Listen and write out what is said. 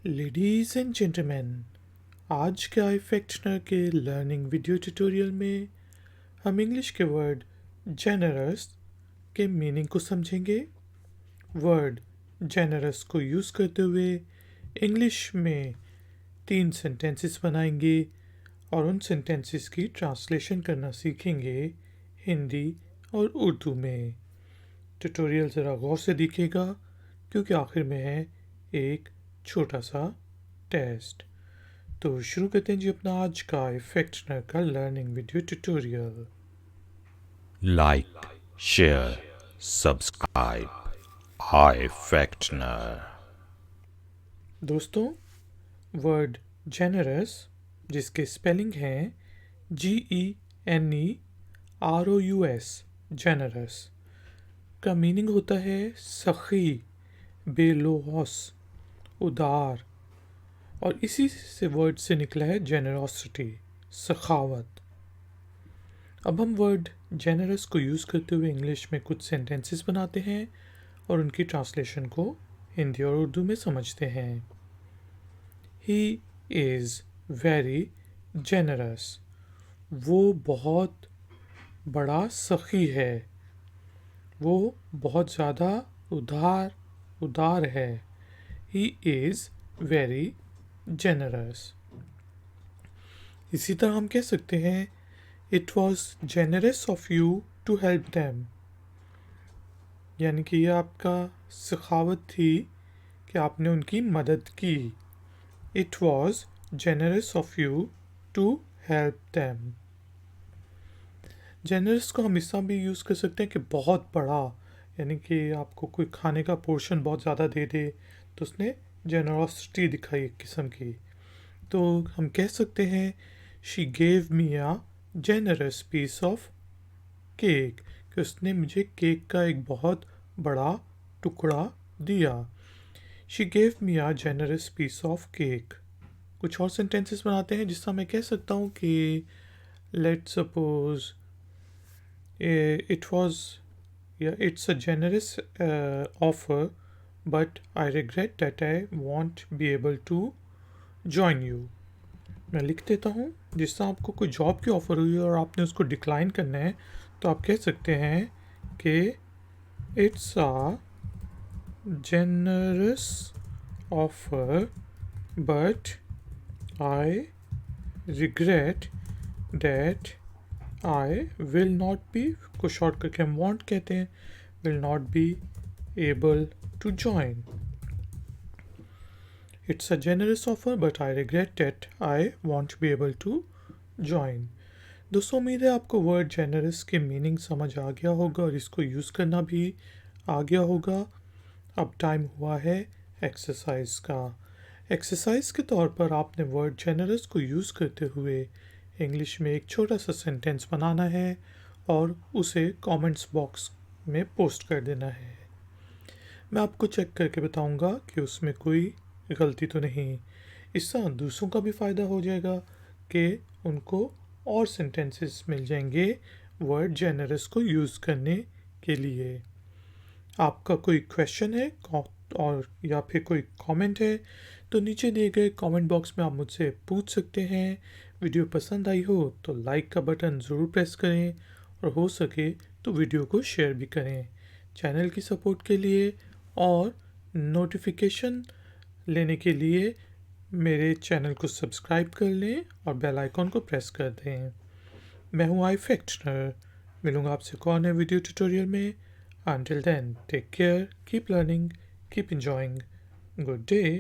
Ladies and gentleman, आज के iFactioner के लर्निंग वीडियो ट्यूटोरियल में हम इंग्लिश के वर्ड जेनरस के मीनिंग को समझेंगे। वर्ड जेनरस को यूज़ करते हुए इंग्लिश में 3 सेंटेंसेस बनाएंगे और उन सेंटेंसेस की ट्रांसलेशन करना सीखेंगे हिंदी और उर्दू में। ट्यूटोरियल ज़रा गौर से दिखेगा क्योंकि आखिर में है एक छोटा सा टेस्ट। तो शुरू करते हैं जी अपना आज का iFactioner का learning video tutorial. Like, share, subscribe. iFactioner. दोस्तों, वर्ड जेनरस जिसके स्पेलिंग हैं GENEROUS जेनरस का मीनिंग होता है सखी, बेलोस, उदार, और इसी से वर्ड से निकला है जेनरोसिटी, सखावत। अब हम वर्ड जेनरस को यूज़ करते हुए इंग्लिश में कुछ सेंटेंसेस बनाते हैं और उनकी ट्रांसलेशन को हिंदी और उर्दू में समझते हैं। ही इज़ वेरी जेनरस, वो बहुत बड़ा सखी है, वो बहुत ज़्यादा उदार है। He is very generous. इसी तरह हम कह सकते हैं it was generous of you to help them, यानी कि यह आपका सखावत थी कि आपने उनकी मदद की। It was generous of you to help them. Generous को हम इसका भी यूज़ कर सकते हैं कि बहुत बड़ा, यानी कि आपको कोई खाने का पोर्शन बहुत ज़्यादा दे दे तो उसने जेनरोसिटी दिखाई एक किस्म की। तो हम कह सकते हैं she gave me a generous piece of cake, कि उसने मुझे केक का एक बहुत बड़ा टुकड़ा दिया। She gave me a generous piece of cake. कुछ और सेंटेंसेस बनाते हैं जिससे मैं कह सकता हूँ कि लेट सपोज इट वॉज या it's a generous offer but I regret that I won't be able to join you. मैं लिख देता हूँ, जिससे आपको कोई जॉब की ऑफ़र हुई और आपने उसको डिक्लाइन करना है तो आप कह सकते हैं कि it's a generous offer but I regret that I will not be, को शॉर्ट करके हम वांट कहते हैं, will not be able to join. It's a generous offer but I regret that I won't be able to join. दोस्तों, उम्मीद है आपको word generous के मीनिंग समझ आ गया होगा और इसको यूज़ करना भी आ गया होगा। अब टाइम हुआ है एक्सरसाइज का। एक्सरसाइज के तौर पर आपने वर्ड जेनरस को यूज़ करते हुए इंग्लिश में एक छोटा सा सेंटेंस बनाना है और उसे कमेंट्स बॉक्स में पोस्ट कर देना है। मैं आपको चेक करके बताऊंगा कि उसमें कोई गलती तो नहीं। इससे दूसरों का भी फ़ायदा हो जाएगा कि उनको और सेंटेंसेस मिल जाएंगे वर्ड जेनरस को यूज़ करने के लिए। आपका कोई क्वेश्चन है और या फिर कोई कमेंट है तो नीचे दिए गए कमेंट बॉक्स में आप मुझसे पूछ सकते हैं। वीडियो पसंद आई हो तो लाइक का बटन ज़रूर प्रेस करें और हो सके तो वीडियो को शेयर भी करें। चैनल की सपोर्ट के लिए और नोटिफिकेशन लेने के लिए मेरे चैनल को सब्सक्राइब कर लें और बेल आइकॉन को प्रेस कर दें। मैं हूँ iFactioner, मिलूँगा आपसे एक और नए वीडियो ट्यूटोरियल में। Until then, take care, keep learning, keep enjoying. Good day.